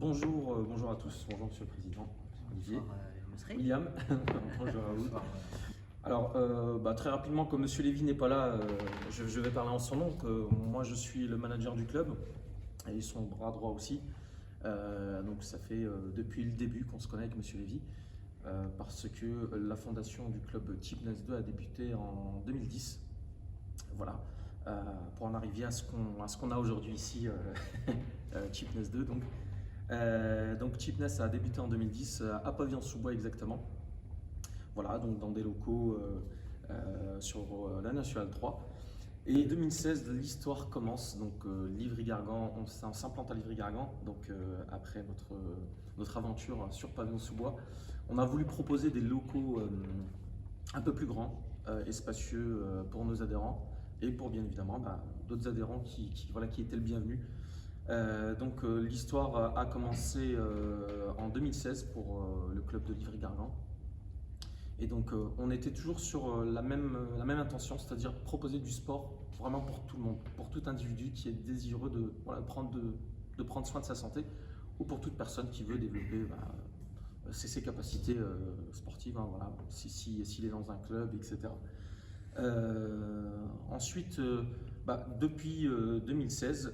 Bonjour à tous, bonjour Monsieur le Président, Olivier, Yousri. William, bonjour à vous. Alors, très rapidement, comme Monsieur Lévy n'est pas là, je vais parler en son nom. Moi, je suis le manager du club et son bras droit aussi. Donc, ça fait depuis le début qu'on se connaît avec Monsieur Lévy, parce que la fondation du club Cheapness 2 a débuté en 2010. Voilà, pour en arriver à ce qu'on a aujourd'hui ici, Cheapness 2. Donc Cheapness a débuté en 2010 à Pavillon-sous-Bois exactement. Voilà, donc dans des locaux sur la Nationale 3. Et 2016, l'histoire commence. Donc Livry-Gargan, on s'implante à Livry-Gargan. Donc après notre aventure sur Pavillon-sous-Bois, on a voulu proposer des locaux un peu plus grands, spacieux pour nos adhérents et pour bien évidemment d'autres adhérents qui étaient le bienvenu. L'histoire a commencé en 2016 pour le club de Livry-Gargan. Et donc on était toujours sur la même intention, c'est-à-dire proposer du sport vraiment pour tout le monde, pour tout individu qui est désireux de prendre soin de sa santé, ou pour toute personne qui veut développer ses capacités sportives, voilà, s'il est dans un club, etc. Ensuite, depuis 2016,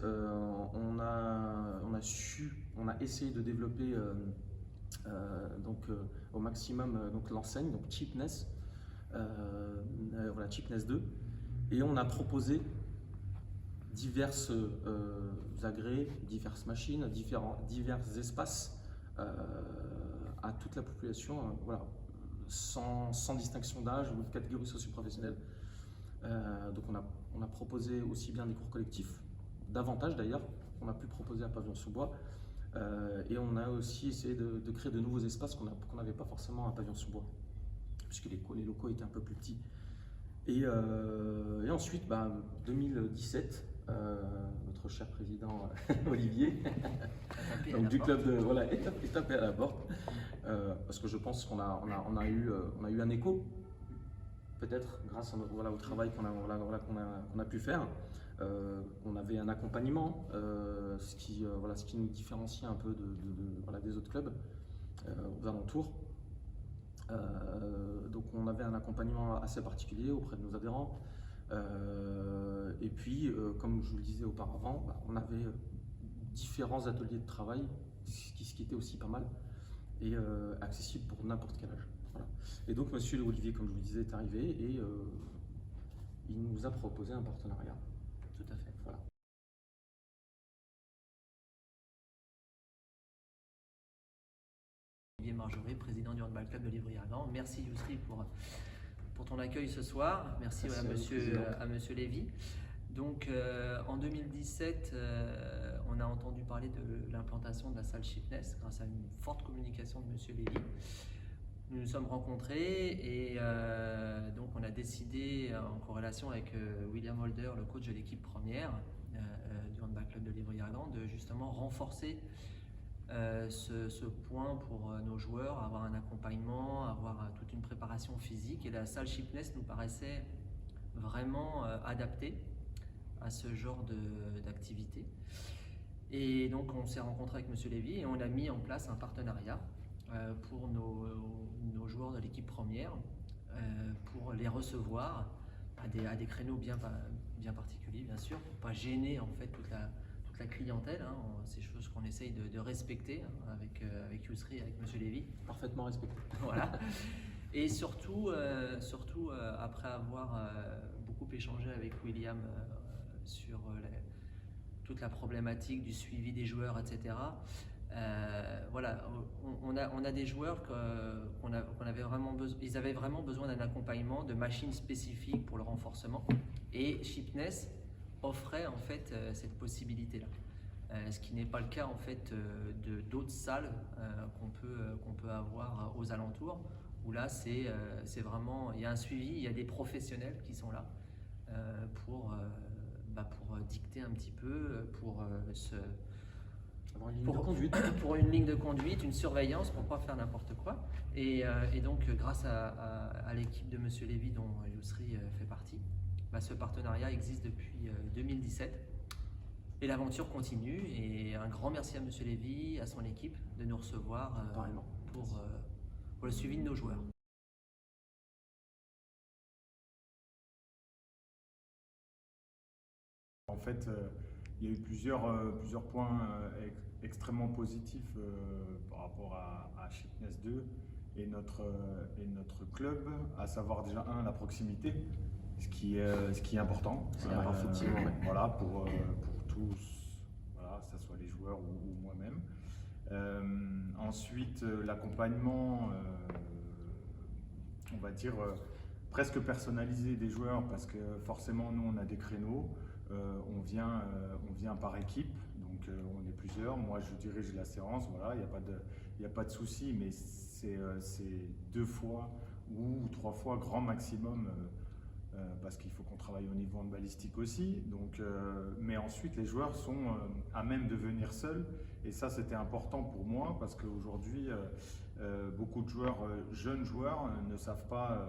on a essayé de développer au maximum l'enseigne, donc Cheapness, Cheapness 2, et on a proposé diverses agrès, diverses machines, divers espaces à toute la population, sans distinction d'âge ou de catégorie socio-professionnelle. Donc on a proposé aussi bien des cours collectifs, davantage d'ailleurs, on a pu proposer à Pavillon-sous-Bois, et on a aussi essayé de créer de nouveaux espaces qu'on n'avait pas forcément à Pavillon-sous-Bois, puisque les locaux étaient un peu plus petits. Et ensuite, 2017, notre cher président Olivier, donc du club est tapé à la porte, parce que je pense qu'on a eu un écho, peut-être grâce au travail qu'on a pu faire. On avait un accompagnement, ce qui nous différencie un peu des autres clubs aux alentours. Donc on avait un accompagnement assez particulier auprès de nos adhérents. Et puis, comme je vous le disais auparavant, on avait différents ateliers de travail, ce qui était aussi pas mal, et accessible pour n'importe quel âge. Voilà. Et donc Monsieur Olivier, comme je vous le disais, est arrivé et il nous a proposé un partenariat. Tout à fait. Voilà. Olivier Marjorie, président du Handball Club de Livry-Gargan. Merci Yousri pour ton accueil ce soir. Merci à Monsieur Lévy. Donc en 2017, on a entendu parler de l'implantation de la salle Cheapness grâce à une forte communication de Monsieur Lévy. Nous nous sommes rencontrés et donc on a décidé, en corrélation avec William Holder, le coach de l'équipe première du Handball Club de Livry-Gargan, de justement renforcer ce point pour nos joueurs, avoir un accompagnement, avoir toute une préparation physique. Et la salle Cheapness nous paraissait vraiment adaptée à ce genre d'activité. Et donc on s'est rencontré avec Monsieur Lévy et on a mis en place un partenariat pour nos joueurs de l'équipe première, pour les recevoir à des créneaux bien particuliers, bien sûr, pour ne pas gêner en fait toute la clientèle. C'est chose qu'on essaye de respecter avec Yousri et avec Monsieur Lévy. Parfaitement respecté. Voilà. Et surtout après avoir beaucoup échangé avec William sur toute la problématique du suivi des joueurs, etc. On a des joueurs ils avaient vraiment besoin d'un accompagnement, de machines spécifiques pour le renforcement, et Cheapness offrait en fait cette possibilité-là. Ce qui n'est pas le cas en fait d'autres salles qu'on peut avoir aux alentours, où là c'est vraiment, il y a un suivi, il y a des professionnels qui sont là pour dicter un petit peu, pour une ligne de conduite, une surveillance, pour ne pas faire n'importe quoi. Et donc grâce à l'équipe de Monsieur Lévy dont Yousri fait partie, ce partenariat existe depuis 2017. Et l'aventure continue. Et un grand merci à Monsieur Lévy, à son équipe de nous recevoir pour le suivi de nos joueurs. En fait, il y a eu plusieurs points extrêmement positifs par rapport à Chipness 2 et notre club, à savoir déjà la proximité, ce qui est important. Effectivement, ouais. Voilà, pour tous, voilà, que ce soit les joueurs ou moi-même. Ensuite, l'accompagnement, on va dire, presque personnalisé des joueurs, parce que forcément, nous, on a des créneaux. On vient par équipe, donc on est plusieurs. Moi, je dirige la séance, voilà, il n'y a pas de souci, mais c'est 2 fois ou 3 fois grand maximum, parce qu'il faut qu'on travaille au niveau handballistique aussi. Donc, mais ensuite, les joueurs sont à même de venir seuls, et ça, c'était important pour moi, parce qu'aujourd'hui, beaucoup de joueurs, jeunes joueurs, ne savent pas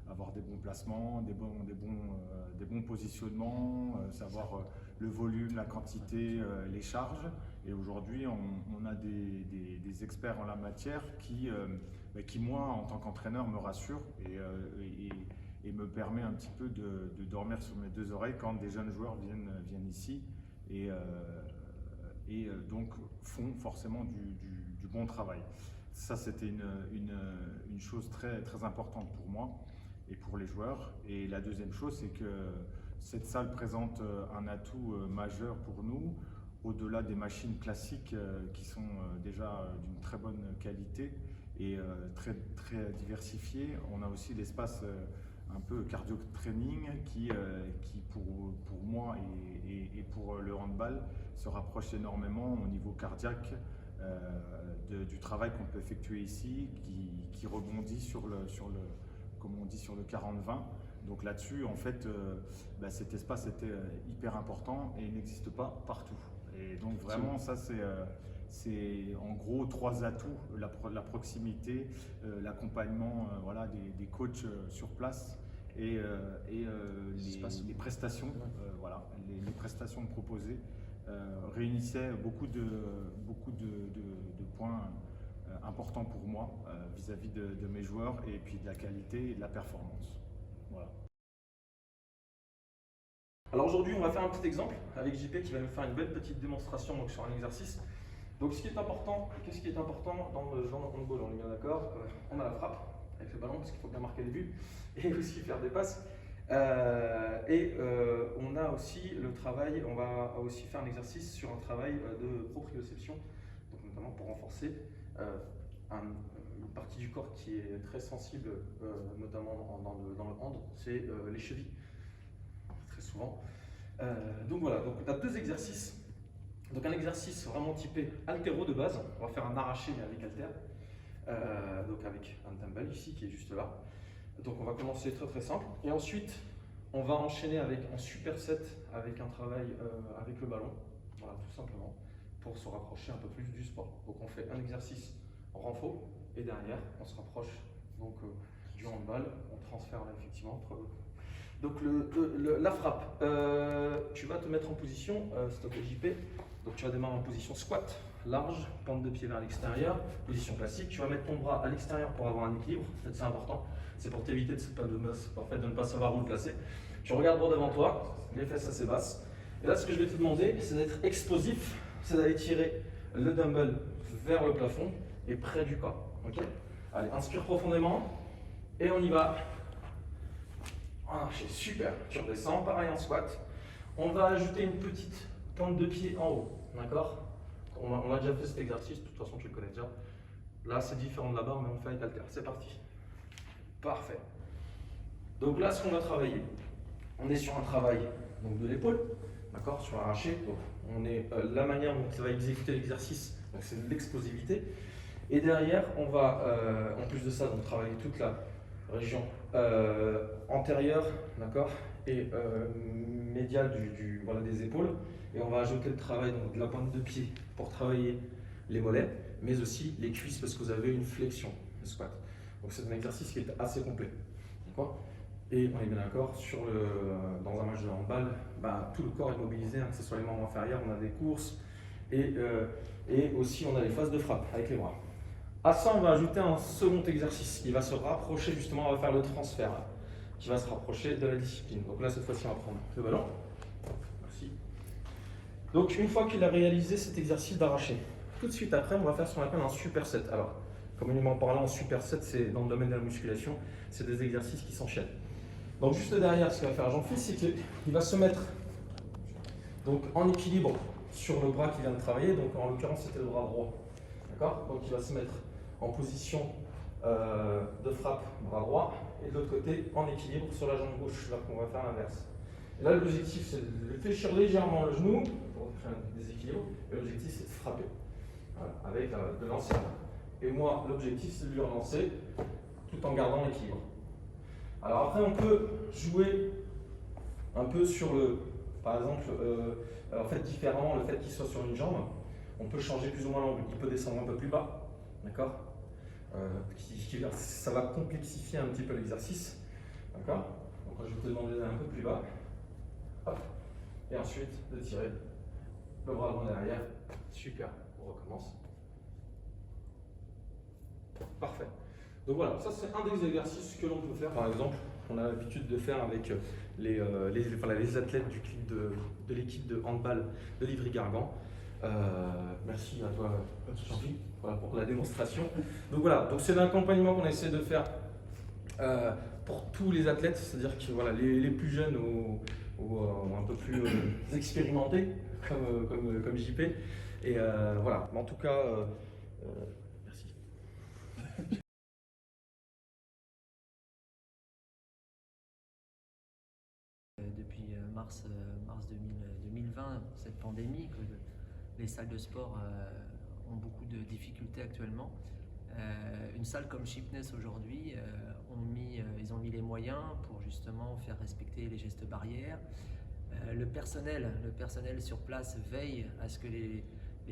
avoir des bons placements, des bons positionnements, savoir le volume, la quantité, les charges. Et aujourd'hui, on a des experts en la matière qui, moi, en tant qu'entraîneur, me rassurent et me permet un petit peu de dormir sur mes 2 oreilles quand des jeunes joueurs viennent ici et donc font forcément du bon travail. Ça, c'était une chose très, très importante pour moi et pour les joueurs. Et la deuxième chose, c'est que cette salle présente un atout majeur pour nous, au-delà des machines classiques qui sont déjà d'une très bonne qualité et très, très diversifiées. On a aussi l'espace un peu cardio-training qui pour moi et pour le handball se rapproche énormément au niveau cardiaque du travail qu'on peut effectuer ici, qui rebondit sur le comme on dit, sur le 40-20. Donc là-dessus, en fait, cet espace était hyper important et il n'existe pas partout. Et donc vraiment, ça c'est en gros 3 atouts: la proximité, l'accompagnement voilà, des coachs sur place et les prestations, voilà, les prestations proposées réunissaient beaucoup de points important pour moi vis-à-vis de mes joueurs, et puis de la qualité et de la performance. Voilà. Alors aujourd'hui, on va faire un petit exemple avec JP qui va nous faire une belle petite démonstration donc, sur un exercice. Donc ce qui est important, qu'est-ce qui est important dans le handball? On est bien d'accord, on a la frappe avec le ballon parce qu'il faut bien marquer les buts et aussi faire des passes. On a aussi le travail, on va aussi faire un exercice sur un travail de proprioception, donc notamment pour renforcer une partie du corps qui est très sensible, notamment dans le hand, c'est les chevilles, très souvent. Donc voilà, donc on a 2 exercices. Donc un exercice vraiment typé haltéro de base, on va faire un arraché mais avec haltère, donc avec un dumbbell ici qui est juste là. Donc on va commencer très très simple, et ensuite on va enchaîner avec un superset avec un travail avec le ballon, voilà, tout simplement, pour se rapprocher un peu plus du sport. Donc on fait un exercice renfort et derrière on se rapproche donc du handball, on transfère là effectivement entre donc la frappe. Tu vas te mettre en position, stop JP, donc tu vas démarrer en position squat, large, pente de pied vers l'extérieur, position classique. Tu vas mettre ton bras à l'extérieur pour avoir un équilibre, c'est important, c'est pour t'éviter de ne pas savoir où le placer. Tu regardes droit devant toi, les fesses assez basses, et là ce que je vais te demander, c'est d'être explosif, c'est d'aller tirer le dumbbell vers le plafond et près du corps. Ok? Allez, inspire profondément et on y va. Arraché, super. Tu redescends, pareil en squat. On va ajouter une petite pointe de pied en haut, d'accord? On a déjà fait cet exercice, de toute façon tu le connais déjà. Là c'est différent de la barre, mais on fait avec haltère. C'est parti. Parfait. Donc là, ce qu'on va travailler, on est sur un travail donc de l'épaule, d'accord, sur arraché. Donc on est la manière dont il va exécuter l'exercice, donc c'est de l'explosivité. Et derrière, on va, en plus de ça, donc travailler toute la région antérieure, d'accord, et médiale voilà, des épaules. Et on va ajouter le travail donc, de la pointe de pied pour travailler les mollets, mais aussi les cuisses parce que vous avez une flexion, le squat. Donc c'est un exercice qui est assez complet. Et on est bien d'accord, dans un match de handball, bah, tout le corps est mobilisé, hein, que ce soit les membres inférieurs, on a des courses et aussi on a les phases de frappe avec les bras. À ça, on va ajouter un second exercice. Il va se rapprocher justement, on va faire le transfert, là, qui va se rapprocher de la discipline. Donc là, cette fois-ci, on va prendre le ballon. Merci. Donc une fois qu'il a réalisé cet exercice d'arracher, tout de suite après, on va faire ce qu'on appelle un superset. Alors, communément parlant, en superset, c'est dans le domaine de la musculation, c'est des exercices qui s'enchaînent. Donc juste derrière, ce qu'il va faire Jean-Philippe, c'est qu'il va se mettre donc, en équilibre sur le bras qu'il vient de travailler. Donc en l'occurrence, c'était le bras droit. D'accord? Donc il va se mettre en position de frappe bras droit et de l'autre côté en équilibre sur la jambe gauche, alors qu'on va faire l'inverse. Et là, l'objectif, c'est de fléchir légèrement le genou pour faire un déséquilibre. Et l'objectif, c'est de frapper voilà, avec de l'ancien. Et moi, l'objectif, c'est de lui relancer tout en gardant l'équilibre. Alors après, on peut jouer un peu sur par exemple, en fait différemment, le fait qu'il soit sur une jambe, on peut changer plus ou moins l'angle. Il peut descendre un peu plus bas, d'accord? Ça va complexifier un petit peu l'exercice, d'accord? Donc je vais te demander d'aller un peu plus bas, hop, et ensuite de tirer le bras long derrière. Super, on recommence. Parfait. Donc voilà, ça c'est un des exercices que l'on peut faire. Par exemple, on a l'habitude de faire avec les athlètes de l'équipe de handball de Livry-Gargan. Merci à toi, Jean-Philippe, voilà, pour la démonstration. Donc voilà, donc c'est l'accompagnement qu'on essaie de faire pour tous les athlètes, c'est-à-dire que voilà, les plus jeunes ou un peu plus expérimentés, comme JP. Et voilà, mais en tout cas, merci. Depuis mars 2020, cette pandémie, que les salles de sport ont beaucoup de difficultés actuellement. Une salle comme Chipness aujourd'hui, ils ont mis les moyens pour justement faire respecter les gestes barrières. Le personnel sur place veille à ce que les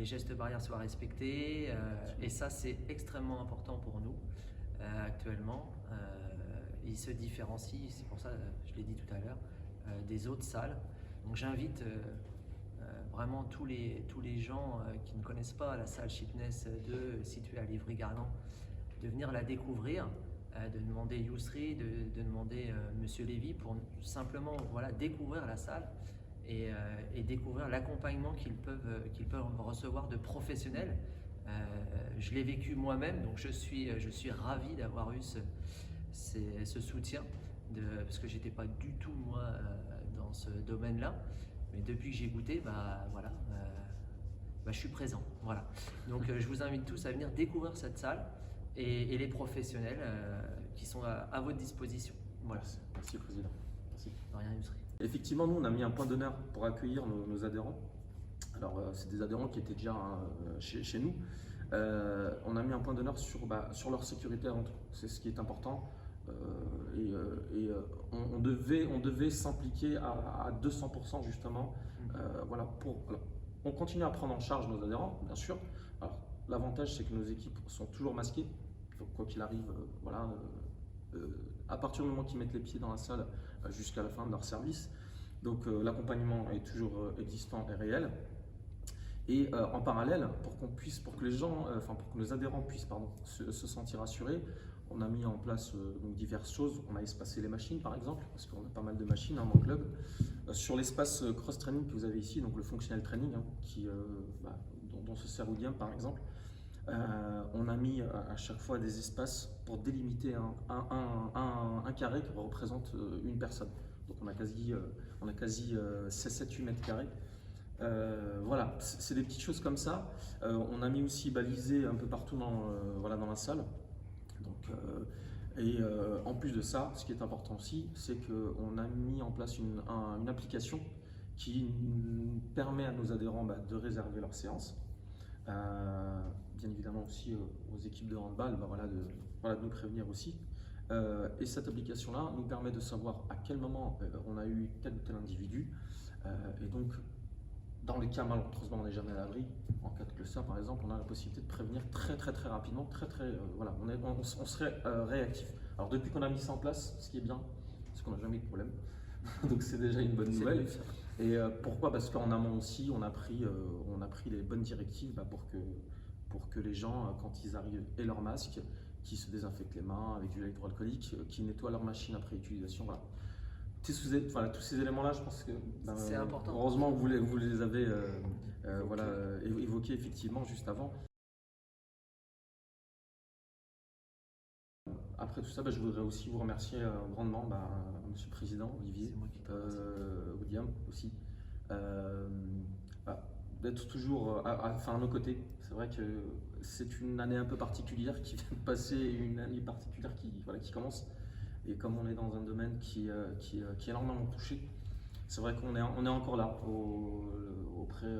gestes barrières soient respectés et ça c'est extrêmement important pour nous actuellement. Ils se différencient, c'est pour ça, je l'ai dit tout à l'heure, des autres salles. Donc j'invite vraiment tous les gens qui ne connaissent pas la salle Chipness 2 située à Livry-Gargan de venir la découvrir, de demander Yousri, de demander Monsieur Lévy pour simplement voilà, découvrir la salle et découvrir l'accompagnement qu'ils peuvent recevoir de professionnels. Je l'ai vécu moi-même, donc je suis ravi d'avoir eu ce soutien, parce que j'étais pas du tout moi dans ce domaine-là, mais depuis que j'ai goûté, je suis présent. Voilà. Donc je vous invite tous à venir découvrir cette salle et les professionnels qui sont à votre disposition. Voilà. Merci Président. Merci. De rien, Yousri. Effectivement, nous on a mis un point d'honneur pour accueillir nos adhérents. Alors c'est des adhérents qui étaient déjà chez nous. On a mis un point d'honneur sur leur sécurité avant tout. C'est ce qui est important. On devait s'impliquer à 200% justement. Voilà, on continue à prendre en charge nos adhérents, bien sûr. Alors, l'avantage, c'est que nos équipes sont toujours masquées. Donc, quoi qu'il arrive, à partir du moment qu'ils mettent les pieds dans la salle jusqu'à la fin de leur service. Donc, l'accompagnement est toujours existant et réel. Et en parallèle, pour que nos adhérents puissent se sentir assurés, on a mis en place diverses choses. On a espacé les machines par exemple, parce qu'on a pas mal de machines dans le club. Sur l'espace cross-training que vous avez ici, donc le functional training, dont se sert William par exemple, on a mis à chaque fois des espaces pour délimiter un carré qui représente une personne. Donc on a quasi 7-8 mètres carrés. Voilà, c'est des petites choses comme ça. On a mis aussi balisé un peu partout dans la salle. Donc, en plus de ça, ce qui est important aussi, c'est qu'on a mis en place une application qui permet à nos adhérents de réserver leurs séances. Bien évidemment aussi aux équipes de handball de nous prévenir aussi. Et cette application-là nous permet de savoir à quel moment on a eu tel ou tel individu. Et donc, dans les cas malheureusement on n'est jamais à l'abri, en cas de cluster par exemple, on a la possibilité de prévenir très rapidement, on serait réactif. Alors depuis qu'on a mis ça en place, ce qui est bien, parce qu'on n'a jamais eu de problème. Donc c'est déjà une bonne C'est nouvelle. mieux, ça. Et pourquoi? Parce qu'en amont aussi, on a pris les bonnes directives pour que les gens, quand ils arrivent, aient leur masque, qui se désinfectent les mains avec du gel hydroalcoolique, qui nettoient leur machine après utilisation. Voilà. Tous ces éléments-là, je pense que C'est important. heureusement que vous les avez évoqués effectivement juste avant. Après tout ça, je voudrais aussi vous remercier grandement, Monsieur le Président, Olivier, C'est moi qui te remercie. William aussi, d'être toujours à nos côtés. C'est vrai que c'est une année un peu particulière qui vient de passer, une année particulière qui commence. Et comme on est dans un domaine qui est énormément touché, c'est vrai qu'on est encore là auprès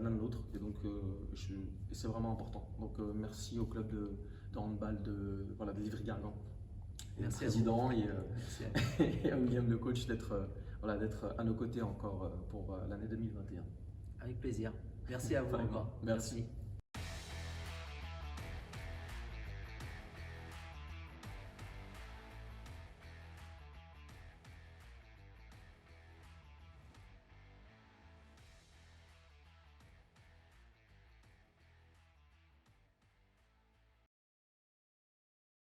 l'un de l'autre. Et donc et c'est vraiment important. Donc merci au club de handball de Livry-Gargan. Et au Merci à président vous. et, Merci à vous. et à William le coach d'être à nos côtés encore pour l'année 2021. Avec plaisir. Merci à vous Vraiment. encore. Merci.